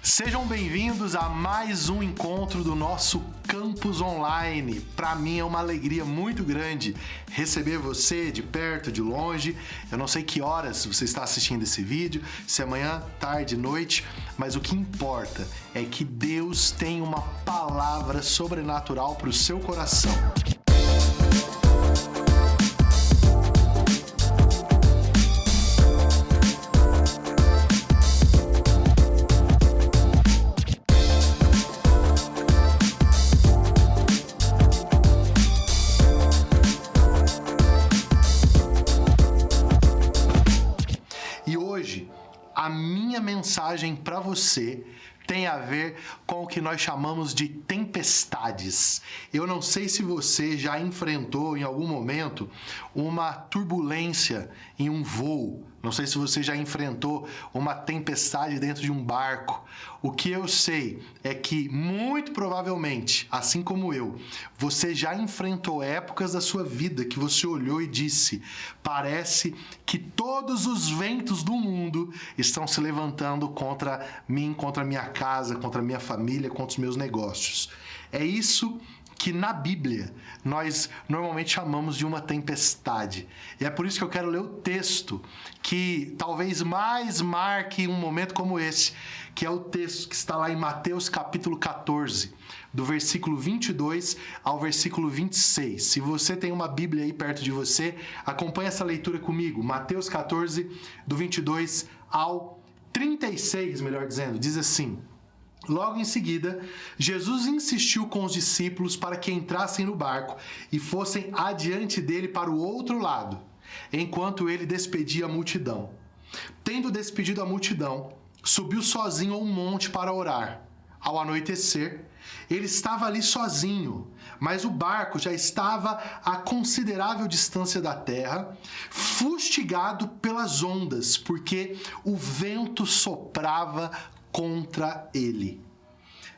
Sejam bem-vindos a mais um encontro do nosso Campus Online. Para mim é uma alegria muito grande receber você de perto, de longe. Eu não sei que horas você está assistindo esse vídeo, se é manhã, tarde, noite, mas o que importa é que Deus tem uma palavra sobrenatural para o seu coração. A minha mensagem para você tem a ver com o que nós chamamos de tempestades. Eu não sei se você já enfrentou em algum momento uma turbulência em um voo. Não sei se você já enfrentou uma tempestade dentro de um barco. O que eu sei é que, muito provavelmente, assim como eu, você já enfrentou épocas da sua vida que você olhou e disse: parece que todos os ventos do mundo estão se levantando contra mim, contra a minha casa, contra a minha família, contra os meus negócios. É isso que na Bíblia nós normalmente chamamos de uma tempestade. E é por isso que eu quero ler o texto que talvez mais marque um momento como esse, que é o texto que está lá em Mateus capítulo 14, do versículo 22 ao versículo 26. Se você tem uma Bíblia aí perto de você, acompanhe essa leitura comigo. Mateus 14, do 22 ao 36, melhor dizendo, diz assim: logo em seguida, Jesus insistiu com os discípulos para que entrassem no barco e fossem adiante dele para o outro lado, enquanto ele despedia a multidão. Tendo despedido a multidão, subiu sozinho a um monte para orar. Ao anoitecer, ele estava ali sozinho, mas o barco já estava a considerável distância da terra, fustigado pelas ondas, porque o vento soprava contra ele.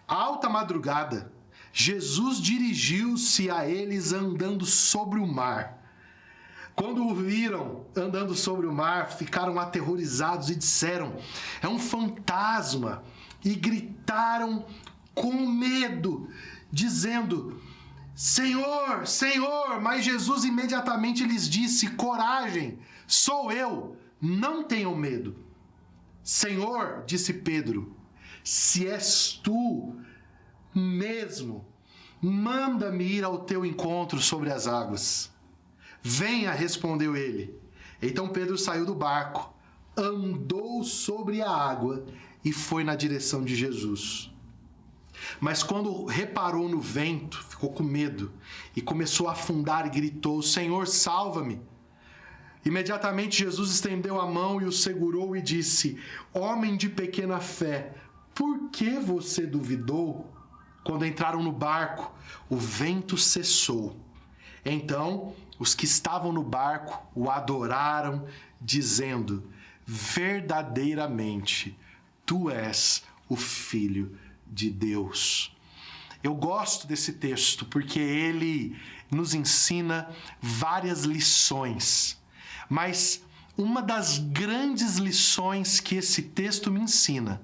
À alta madrugada, Jesus dirigiu-se a eles andando sobre o mar. Quando o viram andando sobre o mar, ficaram aterrorizados e disseram: é um fantasma! E gritaram com medo, dizendo: Senhor, Senhor! Mas Jesus imediatamente lhes disse: coragem, sou eu, não tenham medo. Senhor, disse Pedro, se és tu mesmo, manda-me ir ao teu encontro sobre as águas. Venha, respondeu ele. Então Pedro saiu do barco, andou sobre a água e foi na direção de Jesus. Mas quando reparou no vento, ficou com medo e começou a afundar e gritou: Senhor, salva-me! Imediatamente Jesus estendeu a mão e o segurou e disse: homem de pequena fé, por que você duvidou? Quando entraram no barco, o vento cessou. Então, os que estavam no barco o adoraram, dizendo: verdadeiramente, tu és o Filho de Deus. Eu gosto desse texto porque ele nos ensina várias lições. Mas uma das grandes lições que esse texto me ensina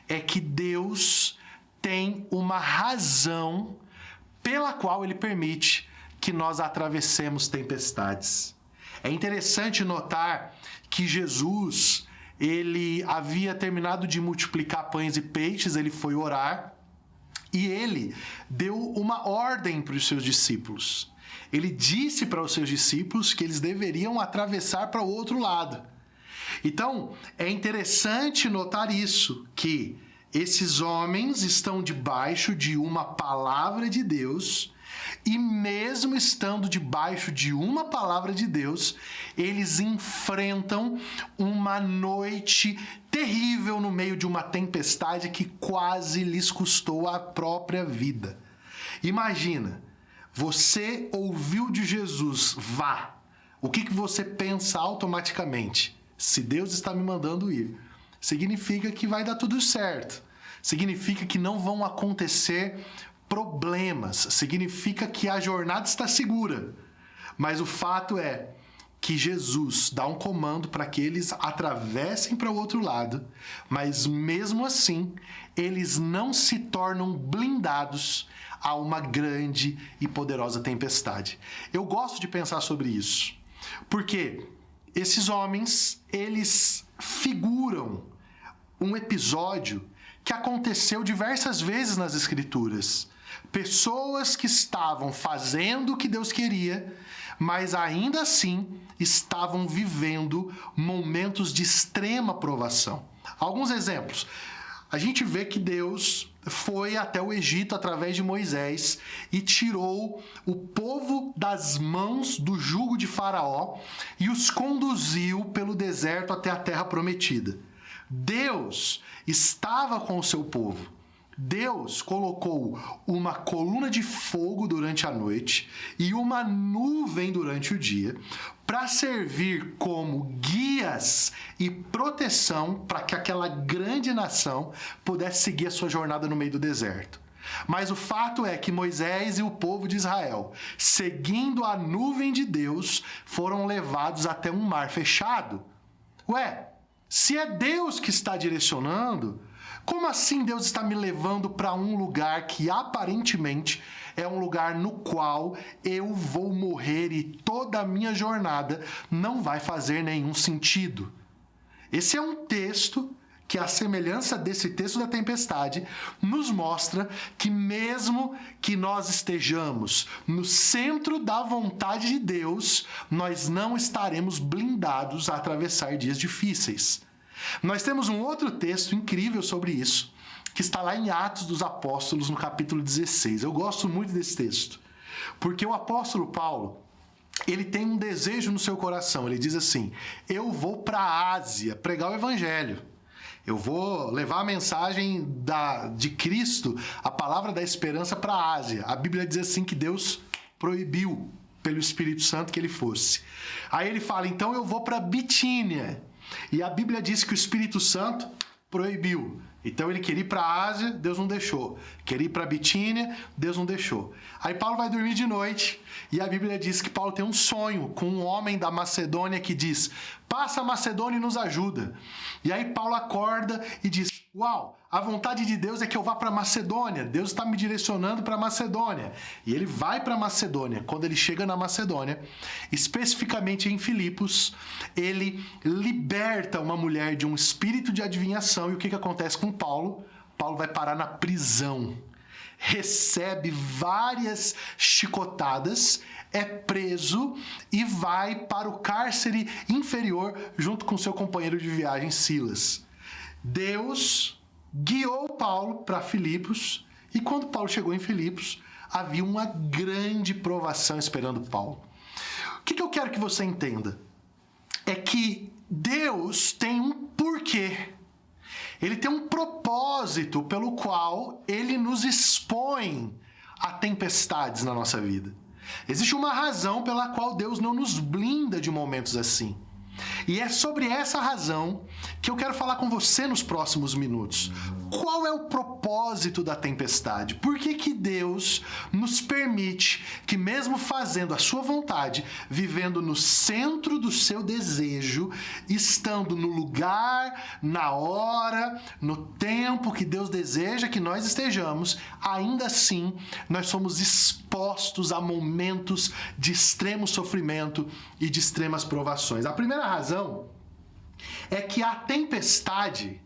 é que Deus tem uma razão pela qual ele permite que nós atravessemos tempestades. É interessante notar que Jesus, ele havia terminado de multiplicar pães e peixes, ele foi orar e ele deu uma ordem para os seus discípulos. Ele disse para os seus discípulos que eles deveriam atravessar para o outro lado. Então, é interessante notar isso, que esses homens estão debaixo de uma palavra de Deus e mesmo estando debaixo de uma palavra de Deus, eles enfrentam uma noite terrível no meio de uma tempestade que quase lhes custou a própria vida. Imagina, você ouviu de Jesus, vá. O que você pensa automaticamente? Se Deus está me mandando ir, significa que vai dar tudo certo. Significa que não vão acontecer problemas. Significa que a jornada está segura. Mas o fato é que Jesus dá um comando para que eles atravessem para o outro lado, mas mesmo assim, eles não se tornam blindados a uma grande e poderosa tempestade. Eu gosto de pensar sobre isso, porque esses homens, eles figuram um episódio que aconteceu diversas vezes nas Escrituras. Pessoas que estavam fazendo o que Deus queria, mas ainda assim estavam vivendo momentos de extrema provação. Alguns exemplos. A gente vê que Deus foi até o Egito através de Moisés e tirou o povo das mãos do jugo de Faraó e os conduziu pelo deserto até a terra prometida. Deus estava com o seu povo. Deus colocou uma coluna de fogo durante a noite e uma nuvem durante o dia para servir como guias e proteção para que aquela grande nação pudesse seguir a sua jornada no meio do deserto. Mas o fato é que Moisés e o povo de Israel, seguindo a nuvem de Deus, foram levados até um mar fechado. Ué, se é Deus que está direcionando, como assim Deus está me levando para um lugar que aparentemente é um lugar no qual eu vou morrer e toda a minha jornada não vai fazer nenhum sentido? Esse é um texto que, à semelhança desse texto da tempestade, nos mostra que mesmo que nós estejamos no centro da vontade de Deus, nós não estaremos blindados a atravessar dias difíceis. Nós temos um outro texto incrível sobre isso, que está lá em Atos dos Apóstolos, no capítulo 16. Eu gosto muito desse texto, porque o apóstolo Paulo, ele tem um desejo no seu coração. Ele diz assim: eu vou para a Ásia pregar o evangelho. Eu vou levar a mensagem de Cristo, a palavra da esperança, para a Ásia. A Bíblia diz assim que Deus proibiu pelo Espírito Santo que ele fosse. Aí ele fala: então eu vou para Bitínia. E a Bíblia diz que o Espírito Santo proibiu. Então ele queria ir para a Ásia, Deus não deixou. Queria ir para Bitínia, Deus não deixou. Aí Paulo vai dormir de noite e a Bíblia diz que Paulo tem um sonho com um homem da Macedônia que diz: passa a Macedônia e nos ajuda. E aí Paulo acorda e diz: uau, a vontade de Deus é que eu vá para Macedônia. Deus está me direcionando para Macedônia. E ele vai para Macedônia. Quando ele chega na Macedônia, especificamente em Filipos, ele liberta uma mulher de um espírito de adivinhação. E o que acontece com Paulo? Paulo vai parar na prisão. Recebe várias chicotadas, é preso e vai para o cárcere inferior junto com seu companheiro de viagem, Silas. Deus guiou Paulo para Filipos e quando Paulo chegou em Filipos, havia uma grande provação esperando Paulo. O que eu quero que você entenda? É que Deus tem um porquê. Ele tem um propósito pelo qual ele nos expõe a tempestades na nossa vida. Existe uma razão pela qual Deus não nos blinda de momentos assim. E é sobre essa razão que eu quero falar com você nos próximos minutos. Qual é o propósito da tempestade? Por que Deus nos permite que, mesmo fazendo a sua vontade, vivendo no centro do seu desejo, estando no lugar, na hora, no tempo que Deus deseja que nós estejamos, ainda assim nós somos expostos a momentos de extremo sofrimento e de extremas provações? A primeira razão é que a tempestade,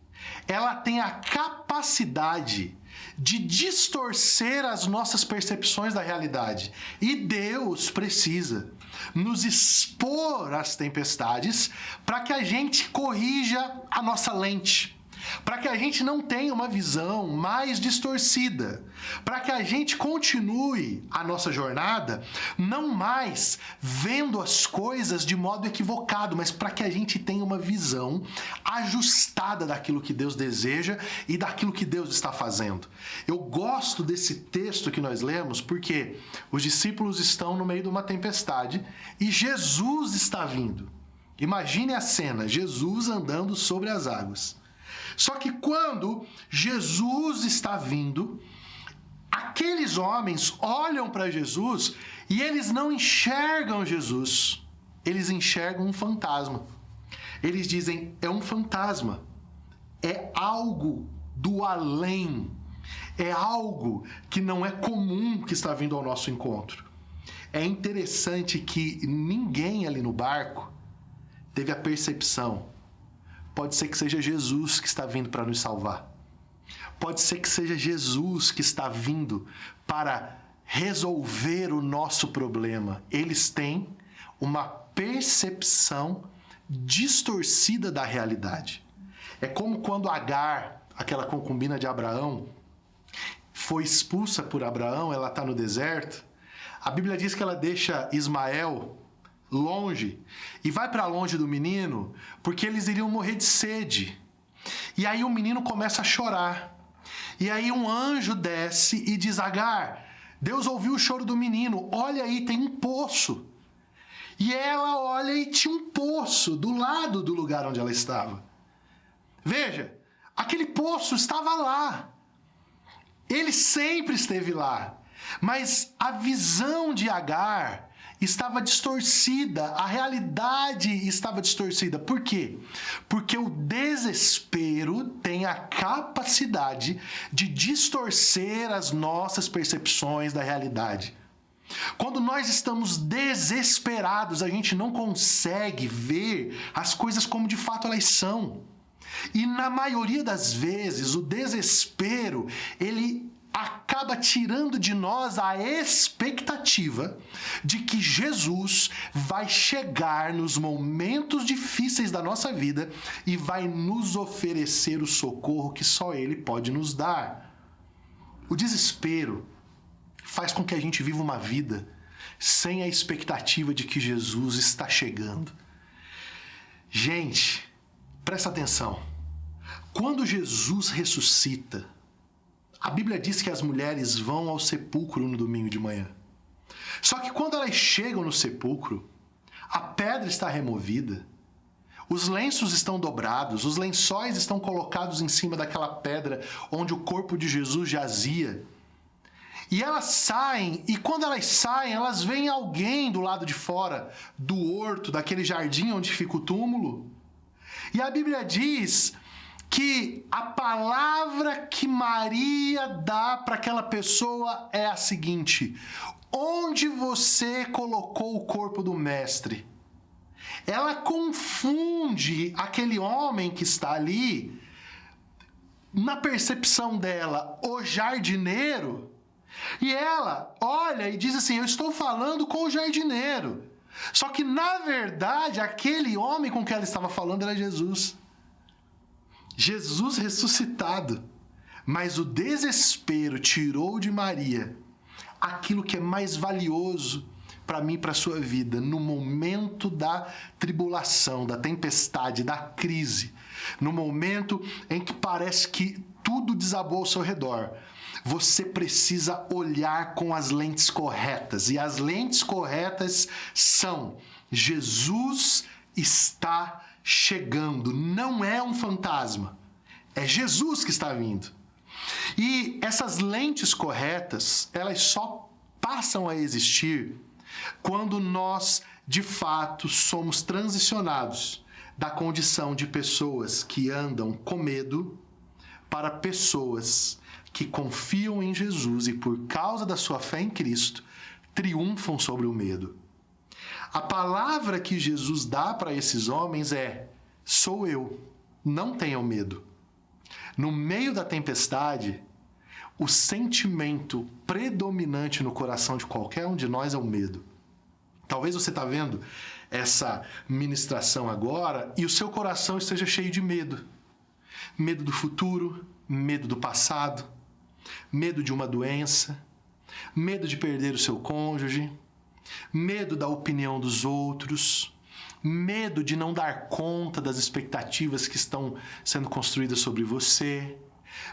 ela tem a capacidade de distorcer as nossas percepções da realidade. E Deus precisa nos expor às tempestades para que a gente corrija a nossa lente, para que a gente não tenha uma visão mais distorcida, para que a gente continue a nossa jornada não mais vendo as coisas de modo equivocado, mas para que a gente tenha uma visão ajustada daquilo que Deus deseja e daquilo que Deus está fazendo. Eu gosto desse texto que nós lemos porque os discípulos estão no meio de uma tempestade e Jesus está vindo. Imagine a cena, Jesus andando sobre as águas. Só que quando Jesus está vindo, aqueles homens olham para Jesus e eles não enxergam Jesus. eles enxergam um fantasma. Eles dizem, é um fantasma, é algo do além, é algo que não é comum que está vindo ao nosso encontro. É interessante que ninguém ali no barco teve a percepção. Pode ser que seja Jesus que está vindo para nos salvar. Pode ser que seja Jesus que está vindo para resolver o nosso problema. Eles têm uma percepção distorcida da realidade. É como quando Agar, aquela concubina de Abraão, foi expulsa por Abraão, ela está no deserto. A Bíblia diz que ela deixa Ismael longe e vai para longe do menino porque eles iriam morrer de sede. E aí o menino começa a chorar. E aí um anjo desce e diz, Agar, Deus ouviu o choro do menino, olha aí, tem um poço. E ela olha e tinha um poço do lado do lugar onde ela estava. Veja, aquele poço estava lá. Ele sempre esteve lá. Mas a visão de Agar estava distorcida, a realidade estava distorcida. Por quê? Porque o desespero tem a capacidade de distorcer as nossas percepções da realidade. Quando nós estamos desesperados, a gente não consegue ver as coisas como de fato elas são. E na maioria das vezes, o desespero, ele acaba tirando de nós a expectativa de que Jesus vai chegar nos momentos difíceis da nossa vida e vai nos oferecer o socorro que só Ele pode nos dar. O desespero faz com que a gente viva uma vida sem a expectativa de que Jesus está chegando. Gente, presta atenção. Quando Jesus ressuscita, a Bíblia diz que as mulheres vão ao sepulcro no domingo de manhã. Só que quando elas chegam no sepulcro, a pedra está removida, os lenços estão dobrados, os lençóis estão colocados em cima daquela pedra onde o corpo de Jesus jazia. E elas saem, e quando elas saem, elas veem alguém do lado de fora do horto, daquele jardim onde fica o túmulo. E a Bíblia diz que a palavra que Maria dá para aquela pessoa é a seguinte: onde você colocou o corpo do mestre? Ela confunde aquele homem que está ali, na percepção dela, o jardineiro, e ela olha e diz assim, eu estou falando com o jardineiro. Só que, na verdade, aquele homem com quem ela estava falando era Jesus. Jesus ressuscitado. Mas o desespero tirou de Maria aquilo que é mais valioso para mim e para a sua vida, no momento da tribulação, da tempestade, da crise, no momento em que parece que tudo desabou ao seu redor. Você precisa olhar com as lentes corretas. E as lentes corretas são: Jesus está chegando. Não é um fantasma. É Jesus que está vindo. E essas lentes corretas, elas só passam a existir quando nós, de fato, somos transicionados da condição de pessoas que andam com medo para pessoas que confiam em Jesus e, por causa da sua fé em Cristo, triunfam sobre o medo. A palavra que Jesus dá para esses homens é: sou eu, não tenham medo. No meio da tempestade, o sentimento predominante no coração de qualquer um de nós é o medo. Talvez você está vendo essa ministração agora e o seu coração esteja cheio de medo. Medo do futuro, medo do passado, medo de uma doença, medo de perder o seu cônjuge, medo da opinião dos outros, medo de não dar conta das expectativas que estão sendo construídas sobre você,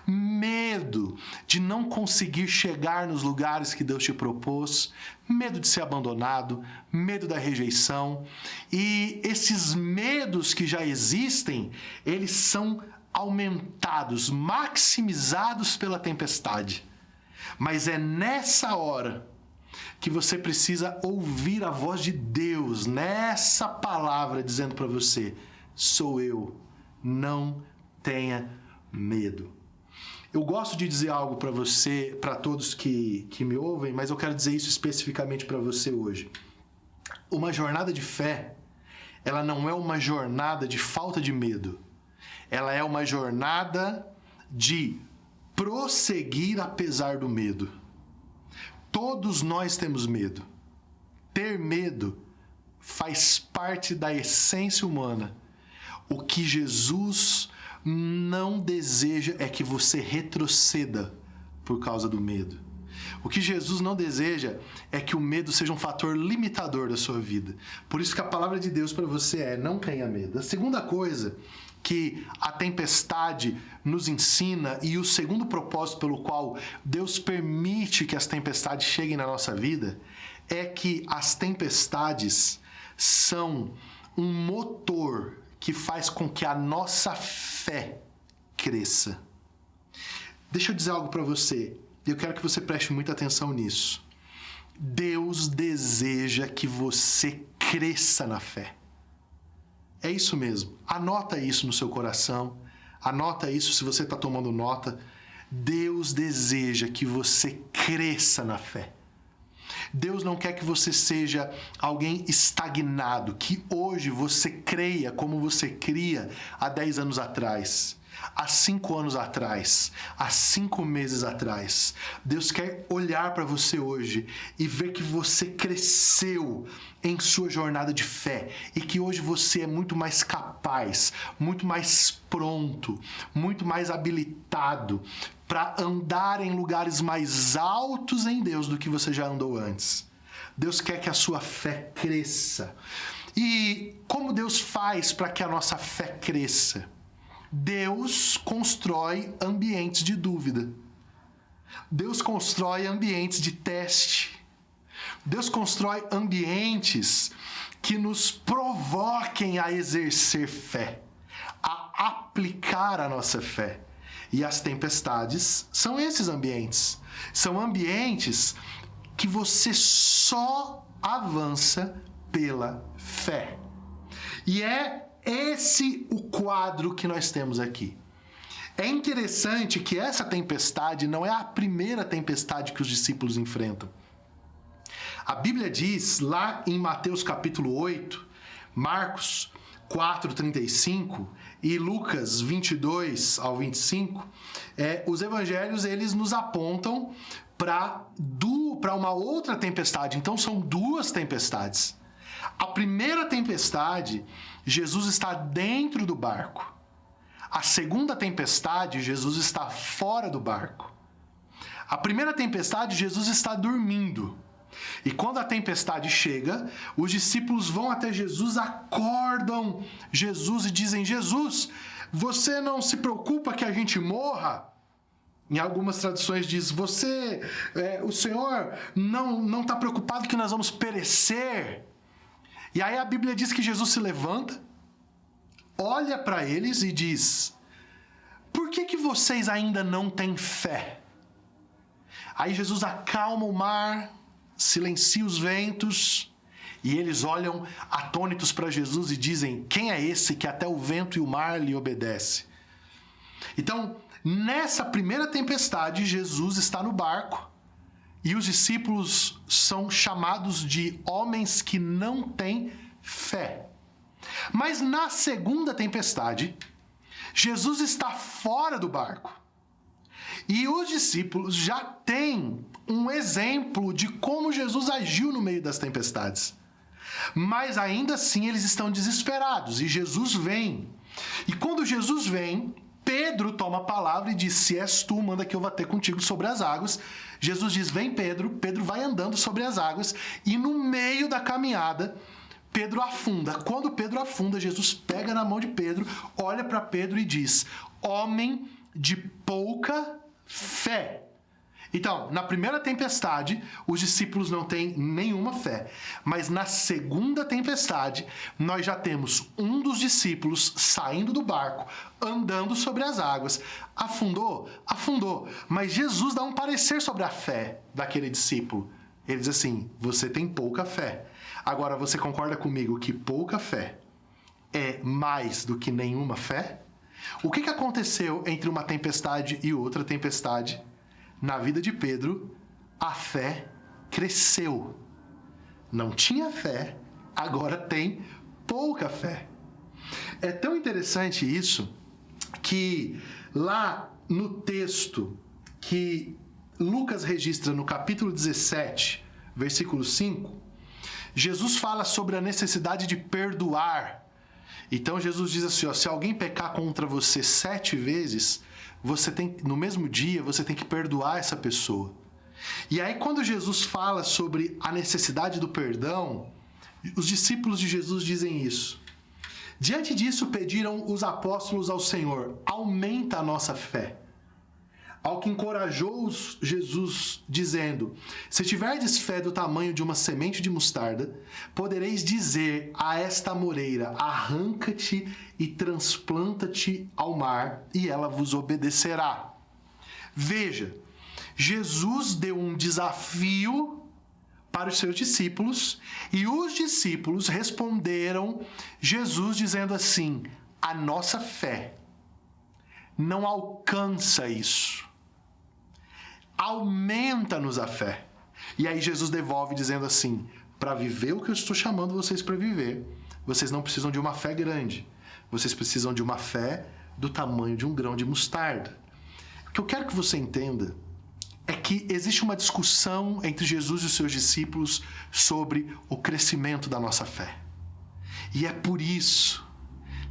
medo de não conseguir chegar nos lugares que Deus te propôs, medo de ser abandonado, medo da rejeição. E esses medos que já existem, eles são aumentados, maximizados pela tempestade. Mas é nessa hora que você precisa ouvir a voz de Deus nessa palavra dizendo para você: sou eu, não tenha medo. Eu gosto de dizer algo para você, para todos que me ouvem, mas eu quero dizer isso especificamente para você hoje. Uma jornada de fé, ela não é uma jornada de falta de medo. Ela é uma jornada de prosseguir apesar do medo. Todos nós temos medo. Ter medo faz parte da essência humana. O que Jesus não deseja é que você retroceda por causa do medo. O que Jesus não deseja é que o medo seja um fator limitador da sua vida. Por isso que a palavra de Deus para você é: não tenha medo. A segunda coisa que a tempestade nos ensina, e o segundo propósito pelo qual Deus permite que as tempestades cheguem na nossa vida, é que as tempestades são um motor que faz com que a nossa fé cresça. Deixa eu dizer algo para você, e eu quero que você preste muita atenção nisso. Deus deseja que você cresça na fé. É isso mesmo. Anota isso no seu coração. Anota isso se você está tomando nota. Deus deseja que você cresça na fé. Deus não quer que você seja alguém estagnado, que hoje você creia como você cria há 10 anos atrás, há 5 anos atrás, há 5 meses atrás. Deus quer olhar para você hoje e ver que você cresceu em sua jornada de fé e que hoje você é muito mais capaz, muito mais pronto, muito mais habilitado para andar em lugares mais altos em Deus do que você já andou antes. Deus quer que a sua fé cresça. E como Deus faz para que a nossa fé cresça? Deus constrói ambientes de dúvida. Deus constrói ambientes de teste. Deus constrói ambientes que nos provoquem a exercer fé, a aplicar a nossa fé. E as tempestades são esses ambientes. São ambientes que você só avança pela fé. E é esse o quadro que nós temos aqui. É interessante que essa tempestade não é a primeira tempestade que os discípulos enfrentam. A Bíblia diz lá em Mateus capítulo 8, Marcos 4:35 e Lucas 22 ao 25, os evangelhos eles nos apontam para uma outra tempestade. Então são duas tempestades. A primeira tempestade, Jesus está dentro do barco. A segunda tempestade, Jesus está fora do barco. A primeira tempestade, Jesus está dormindo. E quando a tempestade chega, os discípulos vão até Jesus, acordam Jesus e dizem: Jesus, você não se preocupa que a gente morra? Em algumas traduções diz: o Senhor não está preocupado que nós vamos perecer? E aí a Bíblia diz que Jesus se levanta, olha para eles e diz: por que vocês ainda não têm fé? Aí Jesus acalma o mar, silencia os ventos, e eles olham atônitos para Jesus e dizem: quem é esse que até o vento e o mar lhe obedece? Então, nessa primeira tempestade, Jesus está no barco e os discípulos são chamados de homens que não têm fé. Mas na segunda tempestade, Jesus está fora do barco. E os discípulos já têm um exemplo de como Jesus agiu no meio das tempestades. Mas ainda assim eles estão desesperados e Jesus vem. E quando Jesus vem, Pedro toma a palavra e diz: se és tu, manda que eu vá ter contigo sobre as águas. Jesus diz: vem Pedro. Pedro vai andando sobre as águas e no meio da caminhada Pedro afunda. Quando Pedro afunda, Jesus pega na mão de Pedro, olha para Pedro e diz: homem de pouca fé. Então, na primeira tempestade, os discípulos não têm nenhuma fé. Mas na segunda tempestade, nós já temos um dos discípulos saindo do barco, andando sobre as águas. Afundou? Afundou. Mas Jesus dá um parecer sobre a fé daquele discípulo. Ele diz assim: você tem pouca fé. Agora, você concorda comigo que pouca fé é mais do que nenhuma fé? O que aconteceu entre uma tempestade e outra tempestade? Na vida de Pedro, a fé cresceu. Não tinha fé, agora tem pouca fé. É tão interessante isso que lá no texto que Lucas registra no capítulo 17, versículo 5, Jesus fala sobre a necessidade de perdoar. Então Jesus diz assim, ó, se alguém pecar contra você 7 vezes, no mesmo dia, você tem que perdoar essa pessoa. E aí quando Jesus fala sobre a necessidade do perdão, os discípulos de Jesus dizem isso. Diante disso, pediram os apóstolos ao Senhor: aumenta a nossa fé. Ao que encorajou Jesus, dizendo: se tiverdes fé do tamanho de uma semente de mostarda, podereis dizer a esta amoreira: arranca-te e transplanta-te ao mar, e ela vos obedecerá. Veja, Jesus deu um desafio para os seus discípulos, e os discípulos responderam Jesus dizendo assim: a nossa fé não alcança isso. Aumenta-nos a fé. E aí Jesus devolve dizendo assim: para viver o que eu estou chamando vocês para viver, vocês não precisam de uma fé grande, vocês precisam de uma fé do tamanho de um grão de mostarda. O que eu quero que você entenda é que existe uma discussão entre Jesus e os seus discípulos sobre o crescimento da nossa fé. E é por isso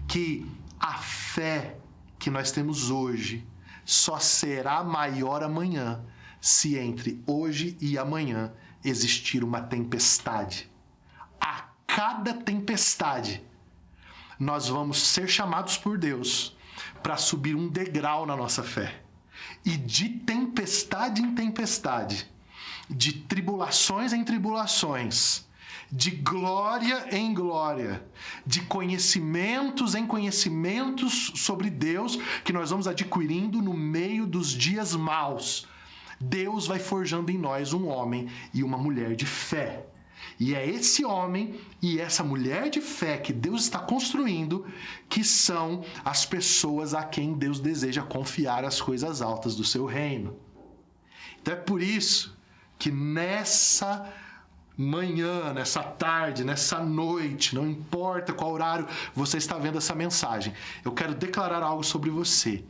que a fé que nós temos hoje só será maior amanhã, se entre hoje e amanhã existir uma tempestade. A cada tempestade, nós vamos ser chamados por Deus para subir um degrau na nossa fé. E de tempestade em tempestade, de tribulações em tribulações, de glória em glória, de conhecimentos em conhecimentos sobre Deus que nós vamos adquirindo no meio dos dias maus, Deus vai forjando em nós um homem e uma mulher de fé. E é esse homem e essa mulher de fé que Deus está construindo que são as pessoas a quem Deus deseja confiar as coisas altas do seu reino. Então é por isso que nessa manhã, nessa tarde, nessa noite, não importa qual horário você está vendo essa mensagem, eu quero declarar algo sobre você.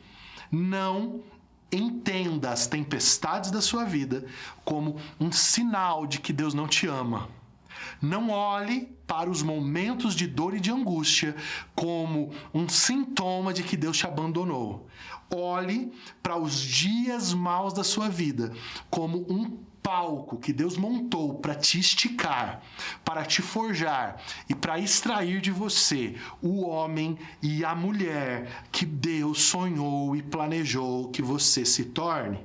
Não entenda as tempestades da sua vida como um sinal de que Deus não te ama. Não olhe para os momentos de dor e de angústia como um sintoma de que Deus te abandonou. Olhe para os dias maus da sua vida como um palco que Deus montou para te esticar, para te forjar e para extrair de você o homem e a mulher que Deus sonhou e planejou que você se torne.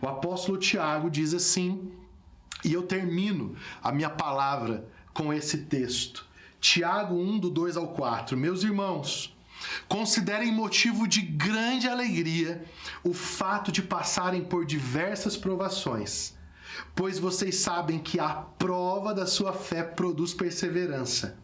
O apóstolo Tiago diz assim, e eu termino a minha palavra com esse texto. Tiago 1, do 2 ao 4. Meus irmãos, considerem motivo de grande alegria o fato de passarem por diversas provações, pois vocês sabem que a prova da sua fé produz perseverança.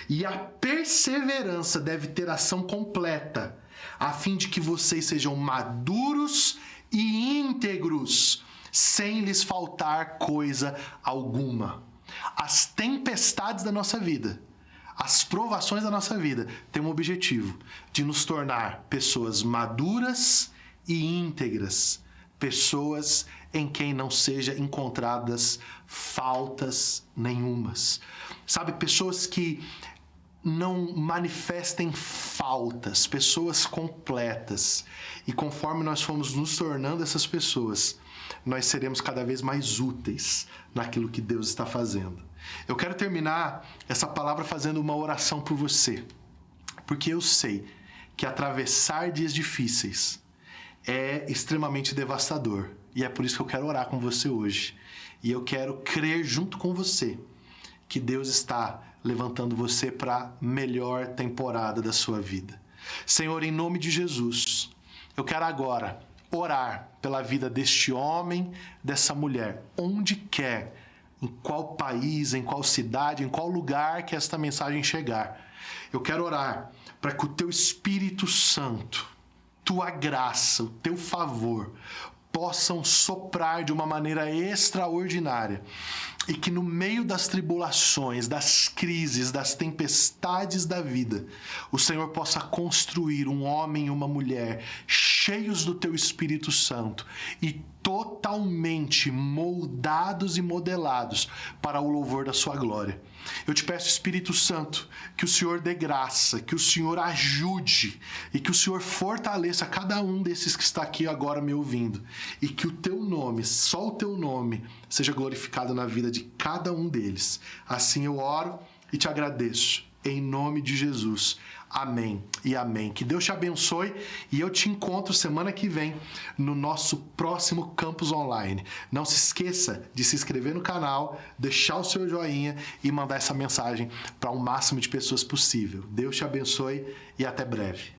E a perseverança deve ter ação completa, a fim de que vocês sejam maduros e íntegros, sem lhes faltar coisa alguma. As tempestades da nossa vida, as provações da nossa vida, têm um objetivo de nos tornar pessoas maduras e íntegras, pessoas em quem não seja encontradas faltas nenhumas. Sabe, pessoas que não manifestem faltas, pessoas completas. E conforme nós formos nos tornando essas pessoas, nós seremos cada vez mais úteis naquilo que Deus está fazendo. Eu quero terminar essa palavra fazendo uma oração por você, porque eu sei que atravessar dias difíceis é extremamente devastador, e é por isso que eu quero orar com você hoje. E eu quero crer junto com você que Deus está levantando você para a melhor temporada da sua vida. Senhor, em nome de Jesus, eu quero agora orar pela vida deste homem, dessa mulher, onde quer em qual país, em qual cidade, em qual lugar que esta mensagem chegar. Eu quero orar para que o teu Espírito Santo, tua graça, o teu favor, possam soprar de uma maneira extraordinária e que no meio das tribulações, das crises, das tempestades da vida, o Senhor possa construir um homem e uma mulher cheios do teu Espírito Santo e totalmente moldados e modelados para o louvor da sua glória. Eu te peço, Espírito Santo, que o Senhor dê graça, que o Senhor ajude e que o Senhor fortaleça cada um desses que está aqui agora me ouvindo e que o teu nome, só o teu nome, seja glorificado na vida de cada um deles. Assim eu oro e te agradeço. Em nome de Jesus. Amém e amém. Que Deus te abençoe e eu te encontro semana que vem no nosso próximo Campus Online. Não se esqueça de se inscrever no canal, deixar o seu joinha e mandar essa mensagem para o máximo de pessoas possível. Deus te abençoe e até breve.